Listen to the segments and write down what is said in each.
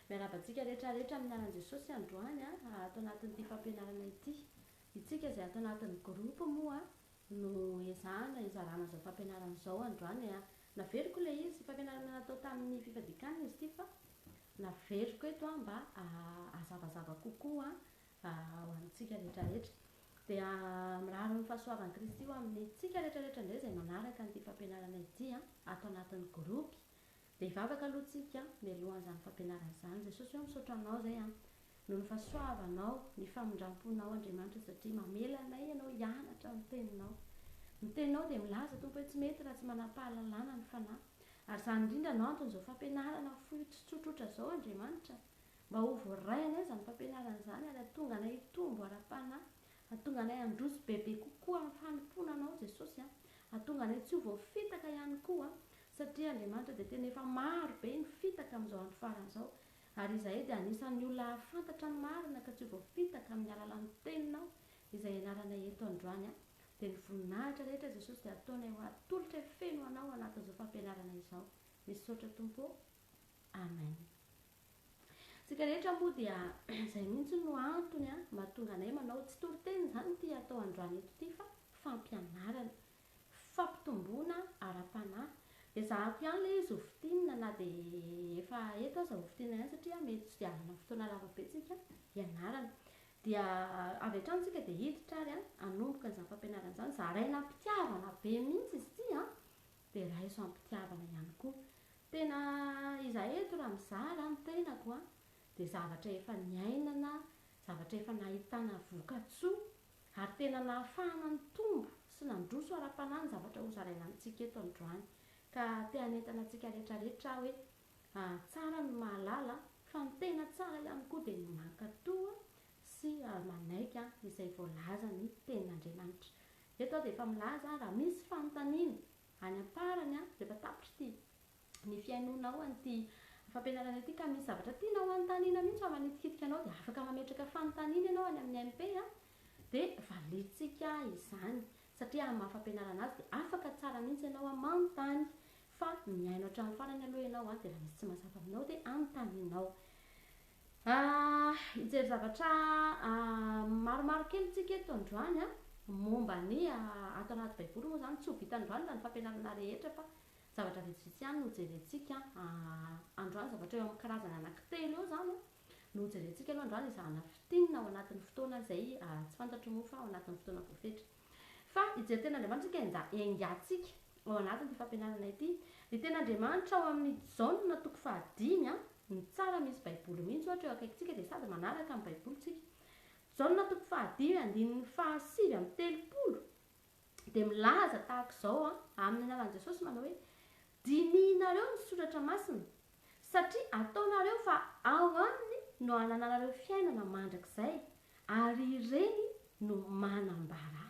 miarabantsika rehetrarehetra amin'ny anaran'i Jesosy androany atao anatin'ity fampianarana ity. Itsika izay atao anatin'ny groupe moa no ezahana izarana izao fampianarana izao androany naveriko ilay izy fampianarana natao tamin'ny fifadikana izy ity fa naveriko eto mba azavazava kokoa ho antsika rehetrarehetra. Dia miraharo ny fahasoavan'i Kristy io amin'ny tsika rehetrarehetra indray izay manaraka an'ity fampianarana ity atao anatin'ny groupe. Dia hivavaka aloha tsika mialohan'izany fampianarana izany. Jesosy hoe misaotra anao izay no ny fahasoavanao, ny famindramponao Andriamanitra satria mamela anay ianao hianatra ny teninao. Ny teninao dia milaza tompo hoe tsy mety raha tsy manam-pahalalana ny fanahy. Ary izany indrindra no antony izao fampianarana fohy tsotsotra izao Andriamanitra. Mba ho voaray anay izany fampianarana izany ary hahatonga anay hitombo ara-panahy, hahatonga anay handroso bebe kokoa amin'ny fanimpona anao Jesosy, hahatonga anay tsy ho voafitaka ihany koa satria Andriamanitra dia tena efa maro be ny fitaka amin'izao andro faran'izao. Ary izahay dia anisan'ny olona hafantatra ny marina ka tsy ho voafitaka amin'ny alalan'ny teninao izay ianaranay eto androany. Dia ny voninahitra rehetra Jesosy dia ataonay ho atolotra feno anao anatin'izao fampianarana izao. Misaotra Tompo. Amen. Tsika rehetra moa dia izay mihitsy no antony mahatonga anay manao tsy toriteny izany ity atao androany eto ity fa fampianarana, fampitomboana ara-panahy. Ezahako ihany ilay izy hovitinina na dia efa eto aza hovitinina ihany satria mety tsy dia avana fotoana lava be tsika ianarana. Dia avy hatrany tsika dia hiditra ary hanomboka izany fampianarana izany. Zaraina mpitiavana be mihitsy izy ity dia raiso ampitiavana ihany koa. Tena izahay eto raha mizara ny tenako dia zavatra efa niainana, zavatra efa nahitana voka-tsoa ary tena nahafahana ny tombo sy nandroso ara-panahy ny zavatra ho zaraina amintsika eto androany. Ka te hanentana antsika rehetrarehetra hoe tsara ny mahalala fa ny tena tsara ihany koa dia ny mankatoa sy manaiky izay voalaza ny tenin'Andriamanitra. Eto dia efa milaza raha misy fanontaniana any am-parany rehefa tapitra ity ny fiainonao an'ity fampianarana ity ka misy zavatra tianao anontaniana mihitsy fa manitikitika anao dia afaka mametraka fanontaniana ianao any amin'ny MP dia valitsika izany satria amin'ny maha-fampianarana azy dia afaka tsara mihitsy ianao manontany fa miaino hatramin'ny farany aloha ianao dia raha misy tsy mazava aminao dia anontanianao. Hijery zavatra maromaro kely tsika eto androany momba ny atao anaty baiboly moa izany tsy ho vita androany na ny fampianarana rehetra fa zavatra vitsivitsy ihany no jerentsika androany. Zavatra eo amin'ny karazana anankitelo eo izany no jerentsika aloha androany izahana fitinina ao anatin'ny fotoana izay tsy fantatro moa fa ao anatin'ny fotoana voafetra. Fa hijery ten'Andriamanitra tsika engatsika ao anatin'ity fampianarana ity. Ny ten'Andriamanitra ao amin'ny jauna toko 5 ny tsara misy baiboly mihitsy ohatra eo akaikintsika dia sady manaraka amin'ny baiboly tsika. Jauna toko 5:7-30 dia milaza tahaka izao amin'ny anaran'i Jesosy manao hoe dinihinareo ny soratra masina satria ataonareo fa ao aminy no hananareo fiainana mandrakizay ary ireny no manambara.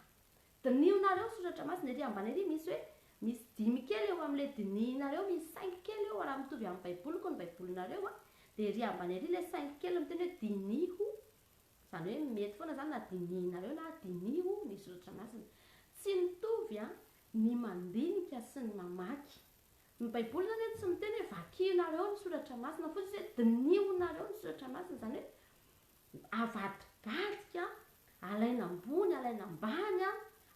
Dinihonareo ny soratra masina ery ambany ery misy hoe misy 5 kely eo amin'ilay dinihinareo, misy 5 kely eo raha mitovy amin'ny baiboliko ny baibolinareo dia ery ambany ery ilay 5 kely miteny hoe diniho, izany hoe mety foana izany na dinihinareo na diniho ny soratra masina. Tsy mitovy ny mandinika sy ny mamaky. Ny baiboly zany tsy miteny hoe vakinareo ny soratra masina fotsiny hoe dinihonareo ny soratra masina, izany hoe avadigadika, alaina ambony, alaina ambany,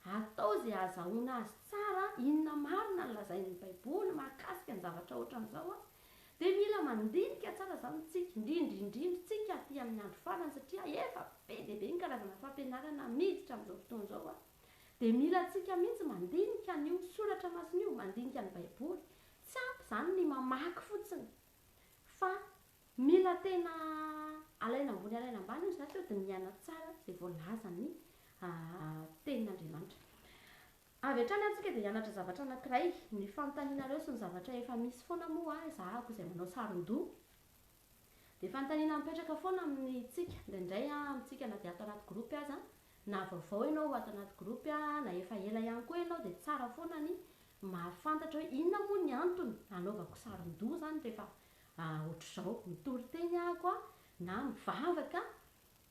atao izay ahazahoana azy tsara inona marina ny lazain'ny baiboly mahakasika ny zavatra ohatran'izao dia mila mandinika tsara izany tsika indrindrindrindritsika aty amin'ny andro farany satria efa be dia be ny karazana fampianarana miditra amin'izao fotoana izao dia mila tsika mihitsy mandinika n'io soratra masina io, mandinika ny baiboly. Tsy ampy izany ny mamaky fotsiny fa mila tena alaina ambony alaina ambany io zany dia miaina tsara izay voalaza ny tenin'Andriamanitra. Avy hatrany antsika dia hianatra zavatra anankiray, ny fanontanianareo sy ny zavatra efa misy foana moa ezahako izay manao saron-doha dia fanontaniana mipetraka foana amintsika indraindray amintsika na dia atao anaty groupe aza na vaovao ianao atao anaty groupe na efa ela ihany koa ianao dia tsara foana ny mahafantatra hoe inona moa ny antony anaovako saron-doha izany rehefa ohatr'izao mitory-teny ahako na mivavaka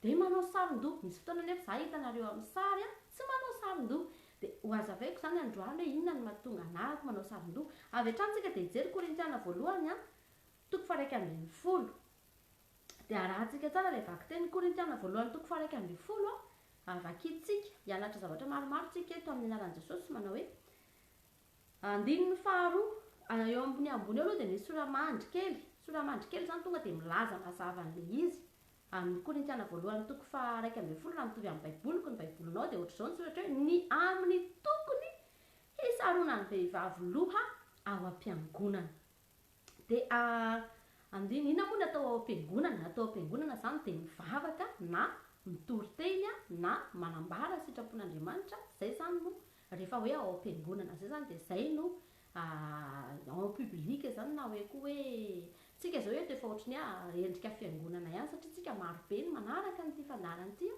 dia manao saron-doha. Misy fotoana nefa za hitanareo amin'ny sary tsy manao saron-doha dia ho azavaiko izany androany hoe inona ny mahatonga anahako manao saron-doha. Avy hatrany tsika dia hijery Korintiana voalohany toko 1:20 dia arahantsika tsara ilay vaky teny Korintiana voalohany toko faha 1 vakitsika hianatra zavatra maromaro tsika eto amin'ny anaran'i Jesosy manao hoe andininy faharoa eo ambony ambony aloha dia misy soramandry kely zany tonga dia milaza mazava an'ilay izy amin'ny Korintiana voalohany toko faha 1 raha mitovy amin'ny baiboliko ny baibolinao dia ohatr'izao ny soratra hoe ny amin'ny tokony hisarona ny vehivavy loha ao am-piangonana. Dia andinina moa ny atao ao am-piangonana zany dia mivavaka na mitory teny na manambara sitrapon'Andriamanitra, zay zany no rehefa hoe ao am-piangonana zay zany dia zay no en public zany na hoe koa hoe tsika zao hoe efa ohatrany endrika fiangonana ihany satria tsika maro be ny manaraka n'ity fandarana ity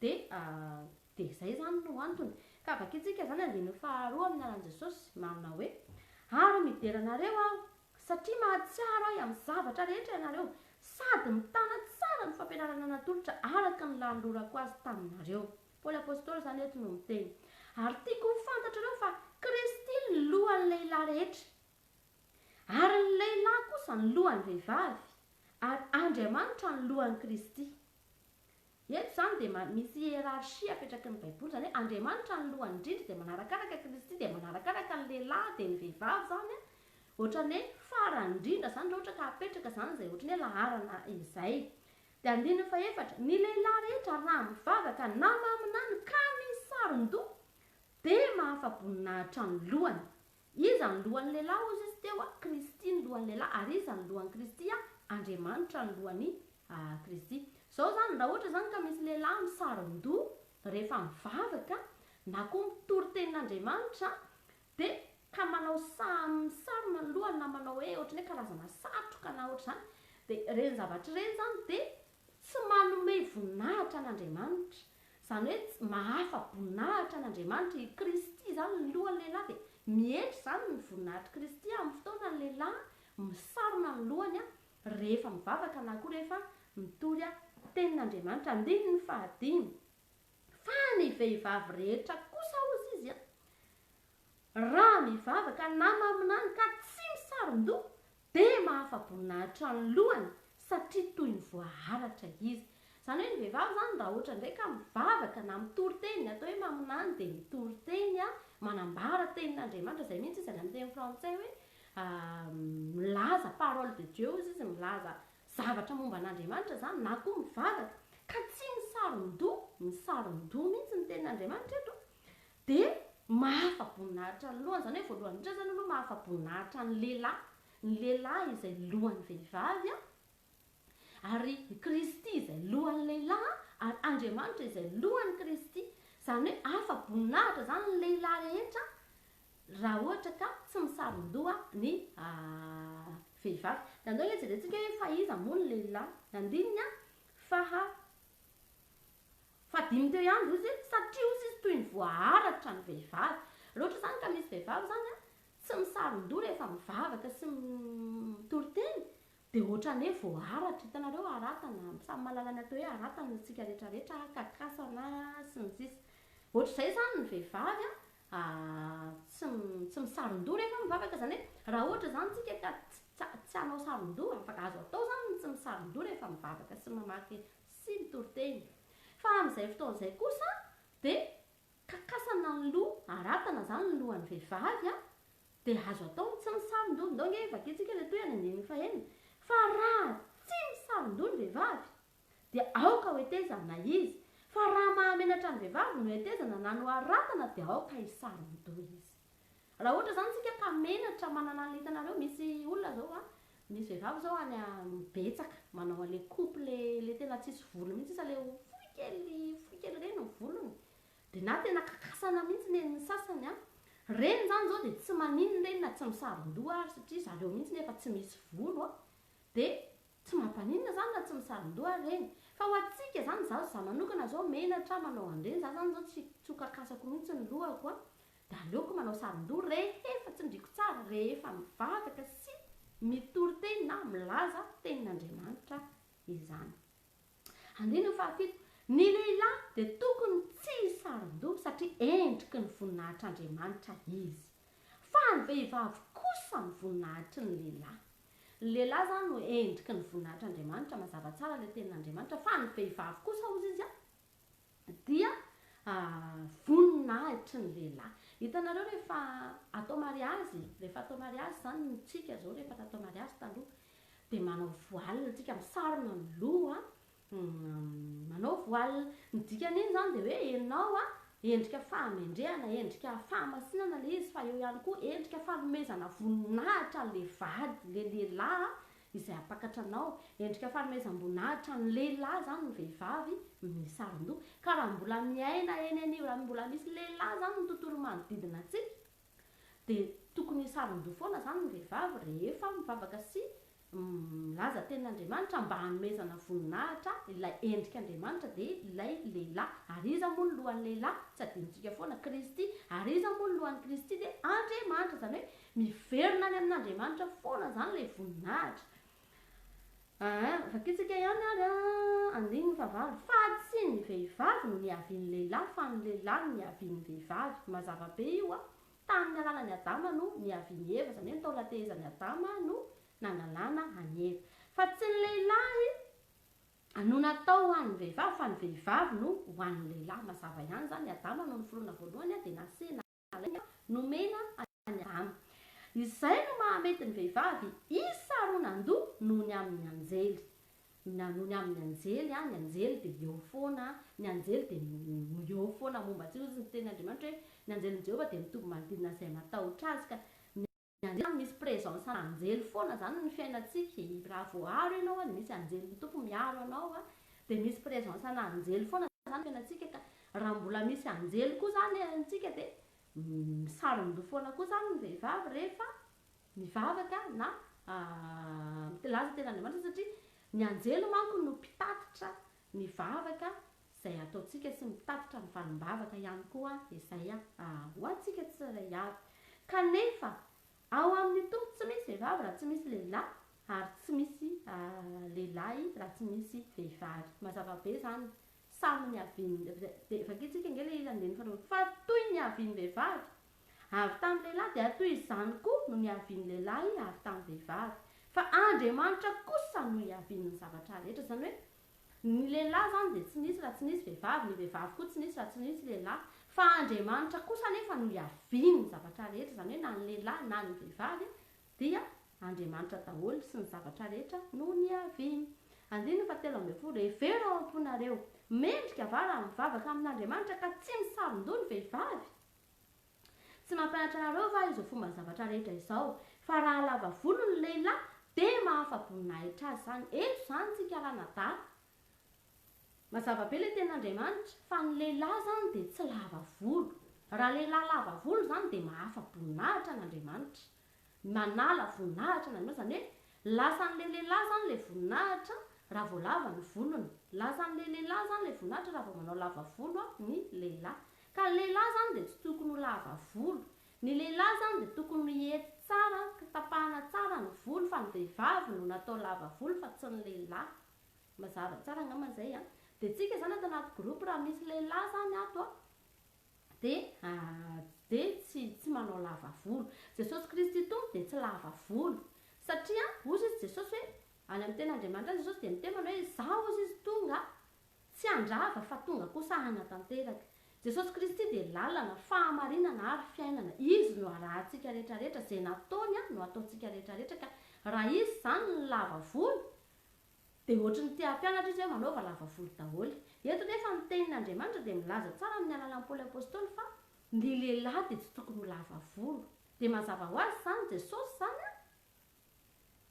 dia zay zany no antony. Ka vakitsika zany andininy faharoa amin'ny anaran'i Jesosy manao hoe ary mideranareo aho satria mahatsiaro aho amin'ny zavatra rehetra ianareo sady mitana tsara ny fampianarana natolotra araka ny lanolorako azy taminareo. Paoly apôstôly zany eto no miteny. Ary tiako ho fantatrareo fa Kristy ny lohan'ny lehilahy rehetra, ary ny lehilahy kosa ny lohan'ny vehivavy, ary Andriamanitra ny lohan'ny Kristy. Eto zany dia misy hierarchie apetraky ny baiboly zany hoe Andriamanitra ny lohan'ny indrindra dia manarakaraka Kristy dia manarakaraka ny lehilahy dia ny vehivavy zany ohatrany hoe farany indrindra zany raha ohatra ka apetraka zany zay ohatrany hoe laharana izay. Dia andininy faha 4 ny lehilahy rehetra raha mivavaka na maminany ka ny saron-doha dia mahafa-boninahitra ny lohany. Iza ny lohan'ny lehilahy ozy izy teo Kristy ny lohan'ny lehilahy, ary iza ny lohan'ny Kristy Andriamanitra ny lohan'ny Kristy. Zao zany raha ohatra zany ka misy lehilahy misaron-doha rehefa mivavaka na koa mitory tenin'Andriamanitra dia ka manao misarona ny lohany na manao hoe ohatrany hoe karazana satroka na ohatra zany, dia reny zavatra reny zany dia tsy manome voninahitra an'Andriamanitra, zany hoe mahafa-boninahitra an'Andriamanitra i Kristy zany ny lohan'ny lehilahy. Dia mihetra zany ny voninahitra Kristy amin'ny fotoana ny lehilahy misarona ny lohany rehefa mivavaka na koa rehefa mitory tenin'Andriamanitra. Andininy faha 5 fa ny vehivavy rehetra kosa ozy izy raha mivavaka na maminany ka tsy misaron-doha dia mahafa-boninahitra ny lohany satria toy ny voaharatra izy. Zany hoe ny vehivavy zany raha ohatra indray ka mivavaka na mitory teny, atao hoe maminany dia mitory teny manambara tenin'Andriamanitra, zay mihitsy izy any amin'ny teny frantsay hoe milaza parole de Dieu izy milaza zavatra momba an'Andriamanitra zany, na koa mivavaka ka tsy misaron-doha mihitsy ny tenin'Andriamanitra eto dia mahafa-boninahitra ny lohany. Zany hoe voalohany indrindra zany aloha mahafa-boninahitra ny lehilahy izay lohan'ny vehivavy ary Kristy izay lohan'ny lehilahy, ary Andriamanitra izay lohan'ny Kristy. Zany hoe afa-boninahitra zany ny lehilahy rehetra raha ohatra ka tsy misaron-doha ny vehivavy. Dia andao hoe jerentsika hoe fa iza moa ny lehilahy. Andininy faha 5 teo ihany izy satria ozy izy toy ny voaharatra ny vehivavy. Raha ohatra zany ka misy vehivavy zany tsy misaron-doha rehefa mivavaka sy mitory teny dia ohatrany hoe voaharatra. Hitanareo aratana, samy mahalala ny atao hoe aratana isika rehetrarehetra, kakasana sy ny sisa. Ohatr'izay zany ny vehivavy tsy misaron-doha rehefa mivavaka. Zany hoe raha ohatra zany tsika ka tsy hanao saron-doha, afaka azo atao zany ny tsy misaron-doha rehefa mivavaka sy mamaky sy mitory teny. Fa amin'izay fotoan'izay kosa dia kakasana ny loha, aratana zany ny lohan'ny vehivavy dia azo atao ny tsy misaron-doha. Ndao nge vakitsika ilay toy any andininy faha 4 fa raha tsy misaron-doha ny vehivavy dia aoka ho hetezana izy, fa raha mahamenatra ny vehivavy no hetezana na no aratana dia aoka hisaron-doha izy. Raha ohatra zany tsika ka menatra manana ny hitanareo misy olona zao misy vehivavy zao any betsaka manao an'ilay couple le tena tsisy volo mihitsy isa le fohy kely reny ny volony, dia na tena kakasana mihitsy ny sasany reny zany zao dia tsy maninona reny na tsy misaron-doha ary satria zareo mihitsy nefa tsy misy volo dia tsy mampaninona zany na tsy misaron-doha reny. Fa ho atsika zany za manokana zao menatra manao an'ireny, za zany zao tsy ho kakasako mihitsy ny lohako dia aleoko manao saron-doha rehefa tsindriko tsara, rehefa mivavaka sy mitory teny na milaza tenin'Andriamanitra izany. Andininy faha 7 ny lehilahy dia tokony tsy hisaron-doha satria endriky ny voninahitr'Andriamanitra izy, fa ny vehivavy kosa ny voninahitry ny lehilahy. ny lehilahy zany no endriky ny voninahitr'andriamanitra mazava tsara le tenin'andriamanitra fa ny vehivavy kosa ozy izy a dia voninahitry ny lehilahy. Hitanareo rehefa atao mariazy, rehefa atao mariazy zany nitsika zao rehefa tatao mariazy taloha dia manao voile tsika misarona ny loha manao voile. Ny dikan'iny zany dia hoe ianao endrika fahamendrehana, endrika fahamasinana le izy, fa eo ihany koa endrika fanomezana voninahitra le vady le lehilahy izay apakatra anao, endrika fanomezam-boninahitra ny lehilahy zany ny vehivavy misaron-doha. Ka raha mbola miaina eny anio, raha mbola misy lehilahy zany ny tontolo manodidina antsika dia tokony hisaron-doha foana zany ny vehivavy rehefa mivavaka sy milaza tenin'andriamanitra mba hanomezana voninahitra ilay endrika andriamanitra dia ilay lehilahy. Ary iza moa ny lohan'ny lehilahy? Tsy adinontsika foana Kristy. Ary iza moa ny lohan'ny Kristy? Dia andriamanitra, zany hoe miverina any amin'andriamanitra foana zany le voninahitra. Vakitsika ihany ary andiny favavy fa tsy ny vehivavy no niavian'ny lehilahy fa ny lehilahy no niavian'ny vehivavy. Mazava be io tamin'ny alalany Adama no niavian'ny Eva, zany hoe tao latehizan'ny Adama no nangalana any Eva. Fa tsy ny lehilahy no natao ho an'ny vehivavy fa ny vehivavy no ho an'ny lehilahy. Mazava ihany zany Adama no niforoana voalohany dia nasena nomena any Adama. Izay no mahamety ny vehivavy isaronan-doha noho ny amin'ny anjely. Noho ny amin'ny anjely, ny anjely dia eo foana, ny anjely dia eo foana momba tsy ozy ny tenin'andriamanitra hoe ny anjelin' Jehovah dia mitovy manodidina izay matahotra azy. Ka ny anjely misy présence anjely foana zany ny fiainantsika. Raha voaharo ianao dia misy anjely mitompo miaro anao dia misy présence anjely foana zany fiainantsika. Ka raha mbola misy anjely koa zany antsika dia misaron-doha foana koa zany ny vehivavy rehefa mivavaka na laza tenin'andriamanitra, satria ny anjely manko no mpitatitra ny vavaka izay ataontsika sy mitatitra ny valim-bavaka ihany koa izay ho antsika tsirairay avy. Kanefa ao amin'ny tompo tsy misy vehivavy raha tsy misy lehilahy, ary tsy misy lehilahy raha tsy misy vehivavy. Mazava be zany samy niavian'ny vakitsika nge le ilandeny fanao fa toy niavian'ny vehivavy avy tamin'ny lehilahy dia toy izany koa no niavian'ny lehilahy avy tamin'ny vehivavy. Fa Andriamanitra kosa no hiavian'ny zavatra rehetra, zany hoe ny lehilahy zany dia tsy nisy raha tsy nisy vehivavy, ny vehivavy koa tsy nisy raha tsy nisy lehilahy, fa Andriamanitra kosa nefa no hiavian'ny zavatra rehetra, zany hoe na ny lehilahy na ny vehivavy dia Andriamanitra daholo sy ny zavatra rehetra no niaviany. Andiny fahatelo ambin'ny folo, heverina ao am-ponareo mendrika va raha mivavaka amin'Andriamanitra ka tsy misaron-doha ny vehivavy? Tsy mampianatra anareo va izao fomba zavatra rehetra izao? Fa raha lava volo ny lehilahy dia mahafa-boninahitra azy zany. Eto zany tsika ranadahy, mazava be le tenin'Andriamanitra fa ny lehilahy zany dia tsy lava volo. Raha lehilahy lava volo zany dia mahafa-boninahitra n'Andriamanitra, manala voninahitra n'Andriamanitra, zany hoe lasan'le lehilahy zany le voninahitra raha vao lava ny volony, lasan'le lehilahy zany le voninahitra raha vao manao lava volo ny lehilahy. Ka ny lehilahy zany dia tsy tokony ho lava volo, ny lehilahy zany dia tokony hety tsara, tapahana tsara ny volo, fa ny vehivavy no natao lava volo fa tsy ny lehilahy. Mazava tsara angamba izay dia tsika zany ato anaty groupe raha misy lehilahy zany ato dia tsy manao lava volo. Jesosy Kristy tompo dia tsy lava volo, satria ozy izy Jesosy hoe any amin'ny tenin'Andriamanitra Jesosy dia miteny hoe izaho ozy izy tonga tsy handrava fa tonga kosa hanatanteraka. Jesosy Kristy dia lalana, fahamarinana ary fiainana. Izy no arahantsika rehetrarehetra, izay nataony no ataontsika rehetrarehetra. Ka raha izy zany ny lava volo dia ohatrany tia hampianatra izy hoe manaova lava volo daholo. Eto nefa ny tenin'Andriamanitra dia milaza tsara amin'ny alalan'ny Paoly apôstôly fa ny lehilahy dia tsy tokony ho lava volo. Dia mazava ho azy zany Jesosy zany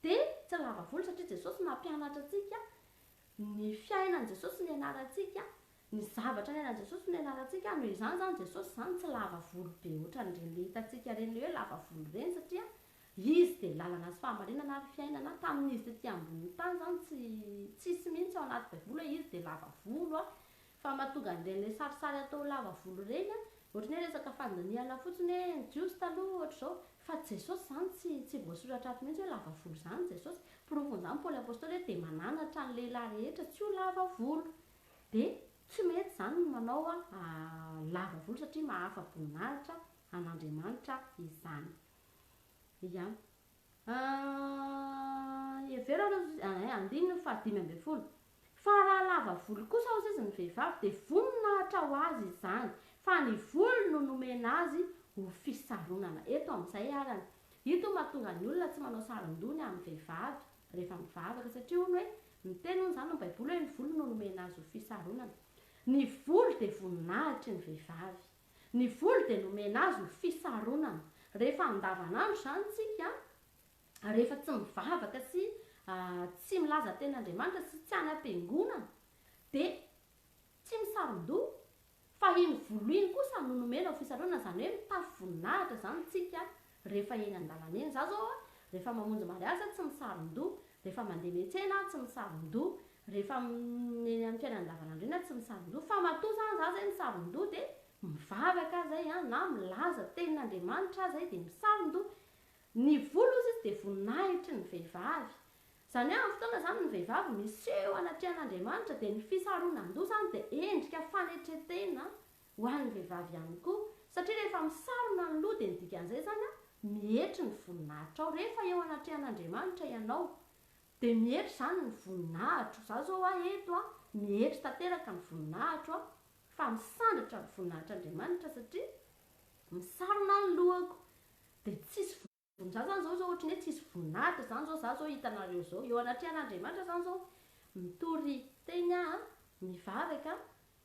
dia tsy lava volo, satria Jesosy mampianatra antsika ny fiainan'i Jesosy ny anarantsika, ny zavatra ny ainan' Jesosy ny anarantsika. Noho izany zany Jesosy zany tsy lava volo be ohatran'ireny le hitantsika ireny le hoe lava volo ireny, satria izy dia lalana sy fahamarinana ary fiainana. Tamin'izy tetỳ ambonin'ny tany zany tsisy mihitsy ao anaty baiboly hoe izy dia lava volo fa mahatonga an'ireny le sarisary atao lava volo ireny ohatrany hoe resaka fandiniana fotsiny hoe ny jiosy taloha ohatra izao. Fa Jesosy zany tsy voasoratra ato mihitsy hoe lava volo zany Jesosy. Porofon'izany Paoly apôstôly hoe dia mananatra ny lehilahy rehetra tsy ho lava volo. Dia tsy mety zany ny manao lava volo satria mahafa-boninahitra an'Andriamanitra izany. Evera andiny fahadimy ambin'ny folo. Fa raha lava volo kosa ozy izy ny vehivavy dia voninahitra ho azy izany, fa ny volo no nomena azy ho fisaronana. Eto amin'izay arany, ito mahatonga ny olona tsy manao saron-doha amin'ny vehivavy rehefa mivavaka, satria hono hoe miteny hono izany no baiboly hoe ny volo no nomena azy ho fisaronana. Ny volo dia voninahitry ny vehivavy, ny volo dia nomena azy ho fisaronana. Rehefa andavanandro izany tsika, rehefa tsy mivavaka sy tsy milaza ten'Andriamanitra sy tsy any am-piangonana dia tsy misaron-doha, fa iny volo iny kosa no nomena ho fisaronana, izany hoe mitafy voninahitra izany tsika rehefa eny an-dalana eny. Za zao rehefa mamonjy mariazy tsy misaron-doha, rehefa mandeha miantsena tsy misaron-doha, rehefa eny amin'ny fiainana andavanandro eny tsy misaron-doha, fa matoa zany za zay misaron-doha dia mivavaka zay na milaza tenin'Andriamanitra zay dia misaron-doha. Ny volo izy dia voninahitry ny vehivavy, izany hoe amin'ny fotoana zany ny vehivavy miseho anatrehan'Andriamanitra dia ny fisaronan-doha zany dia endrika fanetretena ho an'ny vehivavy ihany koa, satria rehefa misarona ny loha dia ny dikan'izay zany mihetry ny voninahitra ao. Rehefa eo anatrehan'Andriamanitra ianao dia mihetry zany ny voninahitro. Za zao eto mihetry tanteraka ny voninahitro fa misandritra ny voninahitr'Andriamanitra satria misarona ny lohako dia tsisy za zany zao ohatry ny hoe tsisy voninahitra zany zao za zao hitanareo zao eo anatrehan'Andriamanitra zany zao mitory teny mivavaka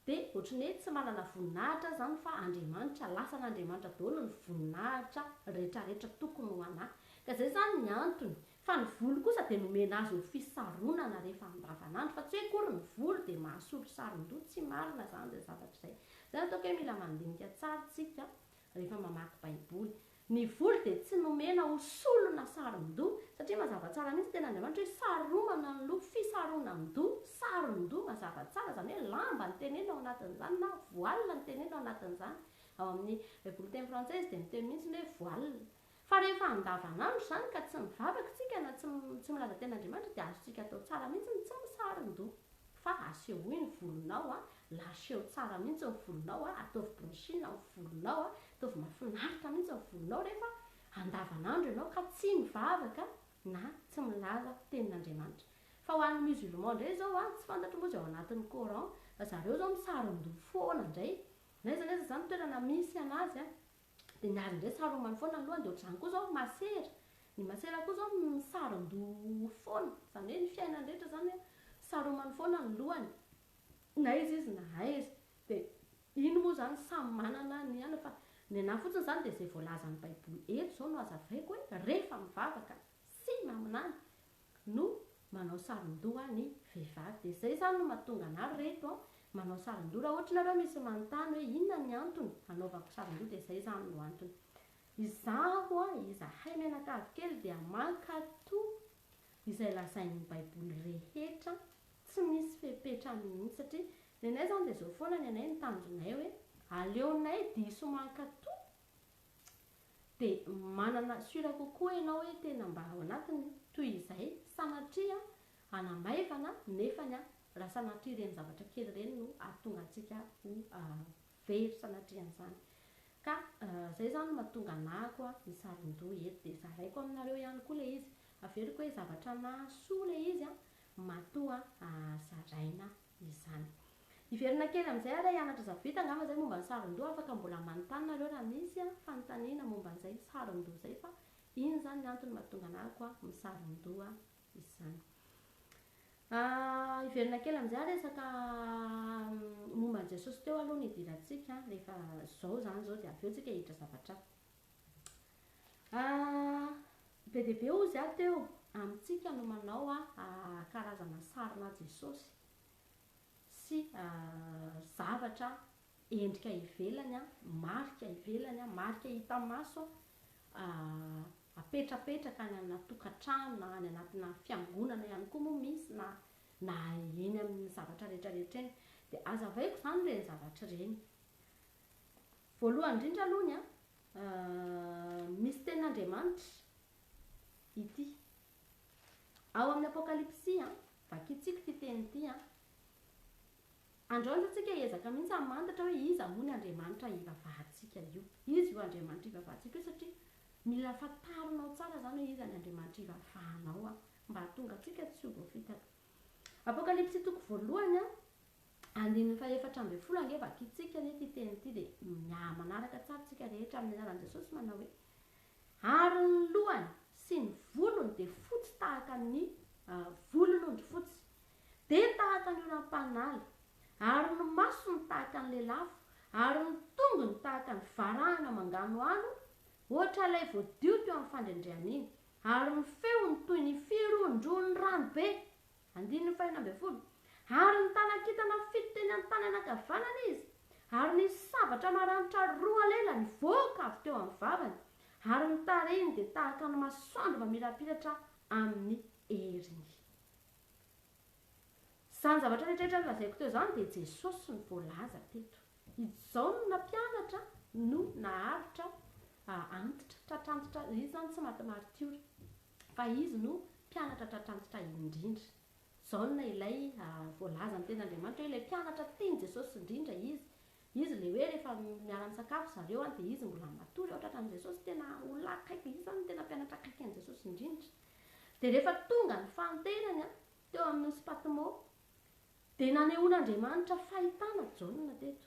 dia ohatry ny hoe tsy manana voninahitra zany, fa Andriamanitra, lasan'Andriamanitra daholo ny voninahitra rehetrarehetra tokony ho anahy. Ka izay zany ny antony. Fa ny volo kosa dia nomena azy ho fisaronana rehefa andavanandro, fa tsy hoe kory ny volo dia mahasolo saron-doha, tsy marina zany dia zavatra izay. Izay ataoko hoe mila mandinika tsara tsika rehefa mamaky baiboly. Ny volo dia tsy nomena ho solona saron-doha, satria mazava tsara mihitsy ten'Andriamanitra hoe saromana ny loha, fisaronan-doha, saron-doha mazava tsara, izany hoe lamba ny tenena ao anatin'izany na voile ny tenena ao anatin'izany. Ao amin'ny baiboly teny frantsay dia miteny mihitsy hoe voile. Fa rehefa andavanandro zany ka tsy mivavaka tsika na tsy milaza ten'Andriamanitra dia azontsika atao tsara mihitsy ny tsy misaron-doha, fa asehoy ny volonao, laseho tsara mihitsy ny volonao, ataovy brushing ny volonao, ataovy mahafinaritra mihitsy ny volonao rehefa andavanandro ianao ka tsy mivavaka na tsy milaza tenin'Andriamanitra. Fa ho an'ny musulman indray zao tsy fantatro moa izay ao anatin'ny Coran, zareo zao misaron-doha foana indray, naiza zany toerana misy anazy dia ny azy indray saromany foana ny lohany. Dia ohatr'izany koa zao masera, ny masera koa zao misaron-doha foana, izany hoe ny fiainany rehetra zany hoe saromany foana ny lohany, na izy na aiza. Dia iny moa zany samy manana ny ana, fa ny anahy fotsiny zany dia izay voalazan'ny baiboly eto zao no hazavaiko hoe rehefa mivavaka sy maminany no manao saron-doha ny vehivavy. Dia izay zany no mahatonga anahy reto manao saron-doha. Raha ohatra nareo misy manontany hoe inona ny antony hanaovako saron-doha dia izay zany no antony. Izaho izahay mianakavy kely dia mankatoa izay lazain'ny baiboly rehetra, tsy misy fepetrany mihitsy, satria ny anay zany dia izao foana ny anay nitanjonay hoe aleonay diso mankatoa. Dia manana sura kokoa ianao hoe tena mba ao anatiny toy izay, sanatria hanamaivana nefany raha sanatria ireny zavatra kely ireny no ahatonga antsika ho very sanatrian'izany. Ka izay zany mahatonga anahako ny saron-doha eto, dia zaraiko aminareo ihany koa ilay izy, averiko hoe zavatra nahasoa ilay izy matoa zaraina izany. Iverina kely amin'izay ary hianatra zavita angamba izay momba ny saron-doha, afaka mbola manontany nareo raha misy fanontaniana momba an'izay saron-doha izay, fa iny zany ny antony mahatonga anahako misaron-doha izany. Iverina kely amin'izay ary resaka momba an'i Jesosy teo aloha ny idirantsika, rehefa izao zany zao dia avy eo tsika hiditra zavatra. Be dia be ozy teo amintsika no manao karazana sarina Jesosy sy zavatra endrika ivelany, marika ivelany, marika hita maso apetrapetraka any anaty tokantrano na any anatina fiangonana ihany koa moa misy, na eny amin'ny zavatra rehetrarehetra eny. Dia azavaiko izany ireny zavatra ireny. Voalohany indrindra aloha misy tenin'Andriamanitra ity ao amin'ny Apokalipsia, vakitsika ity teny ity androany tsika ezaka mihitsy mantatra hoe iza moa ny Andriamanitra ivavahantsika io, izy io Andriamanitra ivavahantsika io, satria mila fantarinao tsara zany hoe iza ny andriamanitra ivafahanao a mba tonga atsika tsy ho voafitaka. Apokalipsy toko voalohany a andininy faefatra amby folo angevaka itsika ny ty teny ity dia manaraka tsara tsika rehetra amin'ny anaran'i Jesosy manao hoe ary ny lohany sy ny volony dia fotsy tahaka ny volon'ondry fotsy dia tahaka ny oram-panaly ary ny masony tahaka ny lelafo ary ny tongony tahaka ny varahana mangano ano ohatra ilay voadio teo amin'ny fandrendreana iny ary ny feony toy ny firondron'ny rano be andininy fahaenina amby folo ary ny tanakitana fito teny amin'ny tany anakavanana izy ary ny sabatra maranitra roa lela ny voaka avy teo amin'ny vavany ary ny tarehiny dia tahaka ny masoandro mamirapiratra amin'ny heriny. Zany zavatra rehetrarehetra nolazaiko teo zany dia Jesosy ny voalaza teto. Izao no nampianatra no naharitra antitra tratrantitra izy zany tsy maty fa izy no mpianatra tratrantitra indrindra. Zao na ilay voalaza ny ten'Andriamanitra hoe ilay mpianatra tiany Jesosy indrindra izy le hoe rehefa miara-misakafo zareo dia izy mbola matory ao tratran'i Jesosy tena olona akaiky izy zany tena mpianatra akaiky an'i Jesosy indrindra. Dia rehefa tonga ny fantenany teo amin'ny Patmo dia nanehoan'Andriamanitra fahitana Jaona teto.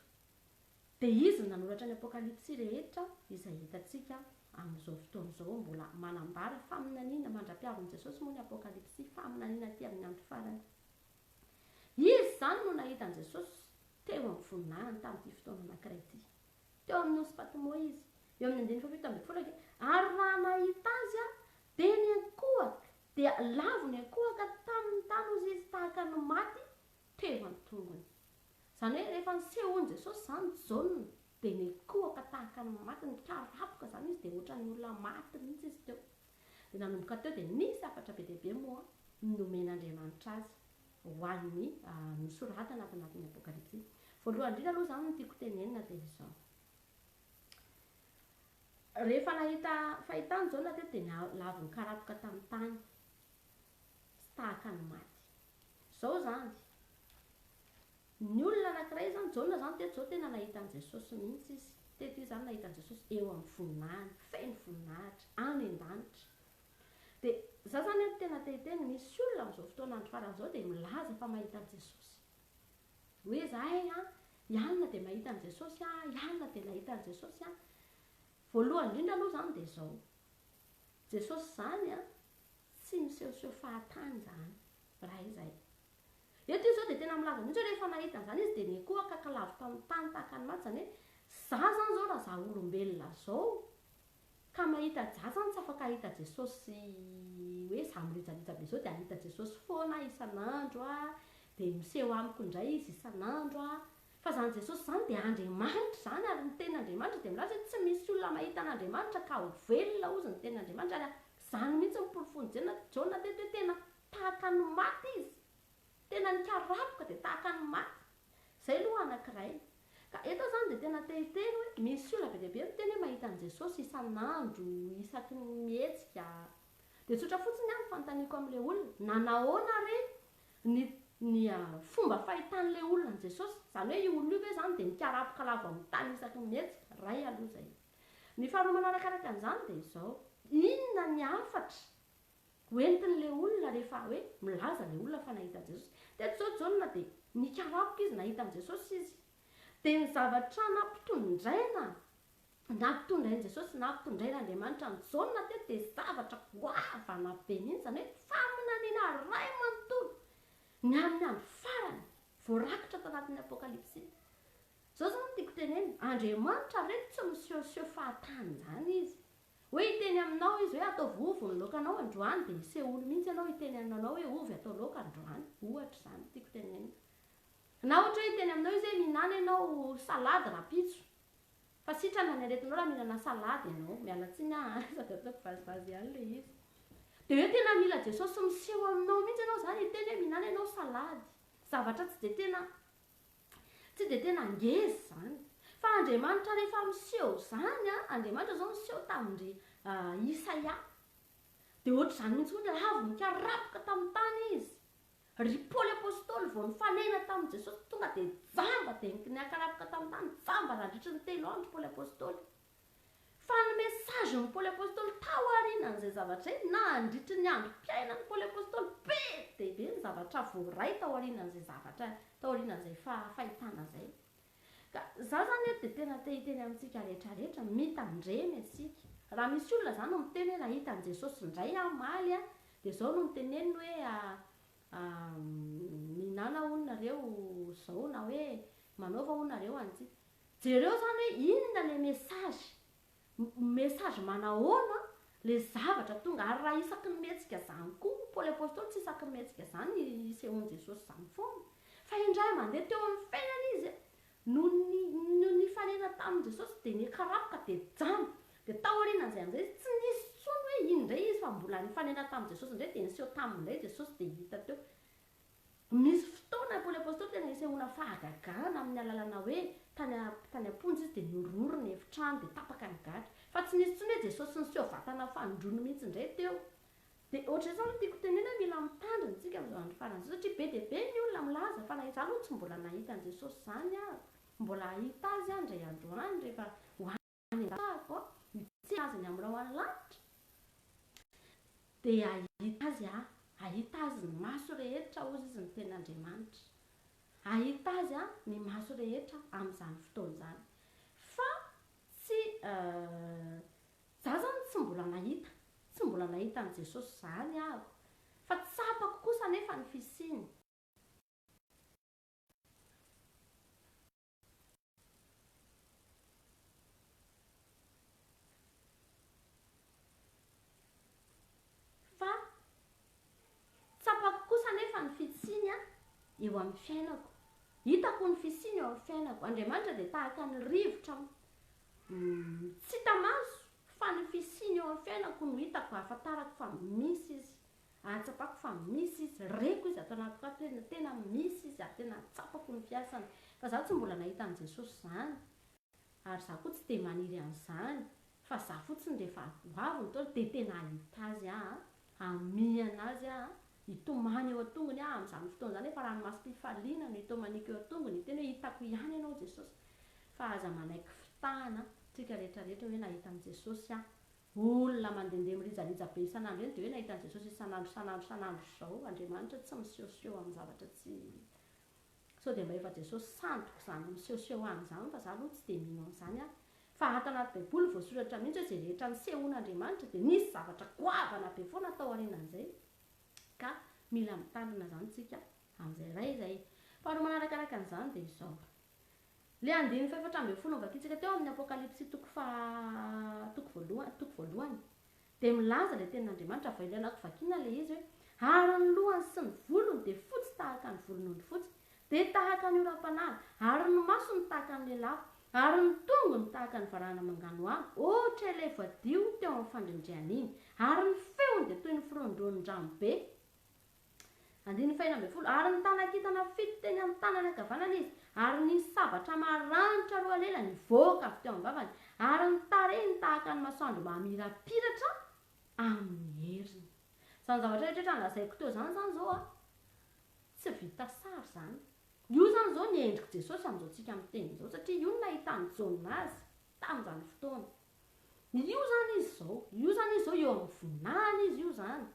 Dia izy nanoratra ny apokalipsy rehetra izay hitantsika amin'izao fotoana izao mbola manambara faminaniana mandra-piavin'i Jesosy moa ny apokalipsy faminaniana aty amin'ny andro farany. Izy zany no nahitan'i Jesosy teo amin'ny voninahiny tamin'ity fotoana anankiray ity. Teo amin'ny Patmo izy eo amin'ny andininy fafito amby folo ary raha nahita azy dia ny ankohaka dia lavo ny ankohaka tamin'ny tany ozy izy tahaka ny maty teo amin'ny tongony. Zany hoe rehefa nisehoan'i Jesosy zany Jaona dia ny ankohaka tahaka ny maty ny karapoka zany izy dia ohatran'ny olona maty mihitsy izy teo. Dia nanomboka teo dia nisy afatra be dehibe moa nomen'Andriamanitra azy ho an'ny nosoratana avy anatin'ny apokalipsy. Voalohany indrindra aloha zany no tiako tenenina dia izao. Rehefa nahita fahitany Jaona teto dia lavo ny karapoka tamin'ny tany sy tahaka ny maty. Izao zany ny olona anankiray zany Jaona zany teto zao tena nahitan'i Jesosy mihitsy izy. Teto izy zany nahitan'i Jesosy eo amin'ny voninahiny feno voninahitra any an-danitra. Dia za zany tena tehiteny misy olona amin'izao fotoana andro faran'izao dia milaza fa mahitan'i Jesosy. Hoe zahay ialina dia mahitan'i Jesosy ialina dia nahitan'i Jesosy voalohany indrindra aloha zany dia izao. Jesosy zany tsy misehoseho fahatany zany raha izay. Eto izy zao dia tena milaza mihitsy hoe rehefa nahitan'izany izy dia ny ankohaka kalavo tamin'ny tany tahaka ny maty zany hoe za zany zao raha za olombelona zao ka mahita za zany tsy afaka ahita Jesosy hoe za mirijaliza be zao dia ahita Jesosy foana isan'andro dia miseho amiko indray izy isan'andro fa zany Jesosy zany dia Andriamanitra zany ary ny ten'Andriamanitra dia milaza hoe tsy misy olona mahita an'Andriamanitra ka ho velona ozy ny ten'Andriamanitra ary zany mihitsy mipolofony Jaona teto hoe tena tahaka ny maty izy. Tena ny karapoka dia tahaka ny maty. Zay aloha anankiray. Ka eto zany dia tena tehiteny hoe misy olona be dehibe no tena hoe mahitan'i Jesosy isan'andro, isaky ny mihetsika. Dia tsotra fotsiny ny fanontaniako amin'ilay olona nanahoana re ny fomba fahitan'ilay olona an' Jesosy. Zany hoe io olona io hoe zany dia ny karapoka lavo amin'ny tany isaky ny mihetsika. Ray aloha zay. Ny faharoa manarakaraka an'izany dia izao. Inona ny hafatra hoentin'ilay olona rehefa hoe milaza ilay olona fa nahita Jesosy. Teto zao Jaona dia ny karapoka izy nahita an' Jesosy izy. Dia ny zavatra nampitondraina Jesosy nampitondrain'Andriamanitra ny Jaona teto dia zavatra goavana be mihitsy zany hoe faminaniana ray manontolo ny amin'ny andro farany voarakitra tao anatin'ny apokalipsy. Zao zany tiako tenena Andriamanitra reto tsy misehoseho fahatany zany izy. Hoe hiteny aminao izy hoe ataovy ovy ny laokanao androany dia hiseho olo mihitsy ianao hiteny aminao hoe ovy atao laoka androany. Ohatra zany tiako tenena. Na ohatra hoe hiteny aminao izy hoe mihinana ianao salady rapitso. Fa sitrana ny aretinao raha mihinana salady ianao. Miala tsiny sady ataoko vazivazy ihany ilay izy. Dia hoe tena mila Jesosy miseho aminao mihitsy ianao zany hiteny hoe mihinana ianao salady. Zavatra tsy dia tena ngeza zany. Fa Andriamanitra rehefa miseho zany Andriamanitra zao miseho tamin'ndry Isaia. Dia ohatr'izany mihitsy koa lavo ny karapoka tamin'ny tany izy. Ry Paoly apôstôly vao nifanena tamin'i Jesosy tonga dia jamba dia ny karapoka tamin'ny tany jamba rahandritry ny 3 andro Paoly apôstôly. Fa fa ny mesazy ny paoly apôstôly tao arinan'izay zavatra e na andritry ny androm-piaina ny paoly apôstôly be dehibe ny zavatra voaray tao arinan'izay zavatra tao arinan'izay fahitana zay ka za zany e dia tena tehiteny amintsika rehetrarehetra mitandreny asika raha misy olona zany no miteny hoe nahitan' jesosy indray amaly a dia zao no miteneniny hoe minana ononareo zao na hoe manaova ononareo an'ity jereo zany hoe inona le mesazy manahoana le zavatra tonga ary raha isaky ny mihetsika zany koa paoly apôstôly tsy isaky ny mihetsika zany isehoan' jesosy zany foana fa indray mandeha teo amin'ny fiainana izy no ny fanena tamin' jesosy dia nikarapoka dia jano dia tao aorianan'izay am'izay tsy nisy tsony hoe indray izy fa mbola nifanena tamin' jesosy indray dia niseho tamindray jesosy dia hita teo misy fotoana paoly apôstôly tena isehoana fahagagana amin'ny alalana hoe tany amponjy izy dia niroro ny efitrano dia tapaka ny gadra fa tsy nisy tsony hoe jesosy niseho vatana fanondrono mihitsy indray teo dia ohatr'izay zany tiako tenena mila mitandrina tsika amin'izao andro faran'izao satria be dia be ny olona milaza fa na iza aloha tsy mbola nahita an' jesosy zany a mbola ahita azy a ndray andro any rehefa hoany ako tsy azony amin'irao any lanitra dia ahita azy ny maso rehetra ozy izy ny ten'Andriamanitra ahita azy a ny maso rehetra amin'izany fotoana zany fa tsy za zany tsy mbola nahita an' jesosy zany aho fa tsapako kosa nefa ny fisiny eo amin'ny fiainako hitako ny fisiny eo amin'ny fiainako Andriamanitra dia tahaka ny rivotra tsy tamaso fa ny fisiny eo amin'ny fiainako no hitako ahafantarako fa misy izy ahatsapako fa misy izy reko izy atao anaty katrena tena misy izy ary tena tsapako ny fiasany fa za tsy mbola nahita an' jesosy zany ary za koa tsy dia maniry an'izany fa za fotsiny rehefa hoavy ny taona dia tena ahita azy amiana azy hitomany eo atongony amin'izany fotoana zany efa ranomasom-pifaliana no hitomaniko eo atongony tena hoe hitako ihany ianao jesosy fa aza manaiky fitahana tsika rehetrarehetra hoe nahita an' jesosy olona mandehandeha mirijarija be isan'andro eny dia hoe nahita an' jesosy isan'andro zao Andriamanitra tsy misehoseho amin'ny zavatra tsy sao dia mba efa jesosy santoko zany misehoseho an'izany fa za aloha tsy dia mino an'izany fa ato anaty baiboly voasoratra mihitsy hoe zay rehetra nisehoan'Andriamanitra dia nisy zavatra goavana be foana tao aorianan'izay ka mila mitandrina zany tsika amin'izay ray izay faharoa manarakaraka an'izany dia izao le andiny faefatra ambin'ny folo vakitsika teo amin'ny apokalipsy toko voalohany dia milaza ilay tenin'Andriamanitra availianako vakiana le izy hoe ary ny lohany sy ny volony dia fotsy tahaka ny volon'ondry fotsy dia tahaka ny oram-panala ary ny masony tahaka ny lelafo ary ny tongony tahaka ny varahana mangano any ohatra ilay voadio teo amin'ny fandrindriana iny ary ny feony dia toy ny firondron'ny-drano be andiny faina ambin'ny folo ary ny tanakitana fito teny amin'ny tanany ankavanana izy ary ny sabatra maranitra roa lela nivoaka avy teo amin'ny vavany ary ny tarehiny tahaka ny masoandro mamirapiratra amin'ny heriny zany zavatra rehetrarehetra nolazaiko teo zany zao tsy vita sary zany io zany zao ny endriko jesosy amin'izao tsika miteny izao satria io no nahitany jaonina azy tamin'izany fotoana io zany izy zao eo amin'ny voninahiny izy io zany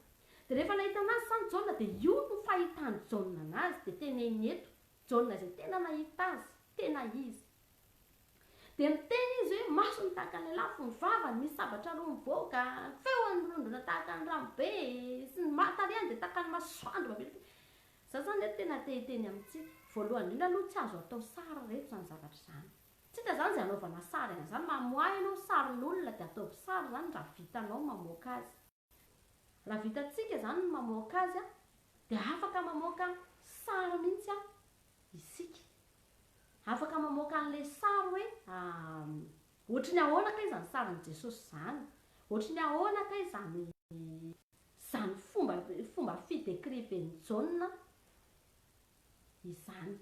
dia rehefa nahita anazy zany jaonina dia io no fahitany jaonina anazy dia teneny eto jaonina izay tena nahita azy tena izy dia miteny izy hoe masony tahaka ny lelafo ny vavany misy sabatra roa mivoaka feony rondrona tahaka ny ranobe sy ny matarehany dia tahaka ny masoandro mamirapiratra za zany hoe tena tehiteny amintsika voalohany indrindra aloha tsy azo atao sary reto zany zavatra zany tsika zany izay anaovana sary an'izany mamoahy ianao sarin'olona dia ataovy sary zany raha vitanao mamoaka azy raha vitantsika zany ny mamoaka azy dia afaka mamoaka sary mihitsy isika afaka mamoaka an'ilay sary hoe ohatry ny ahoanaka izany sarin'i jesosy zany ohatry ny ahoanaka izany fomba fidécriven'ny jaonina izany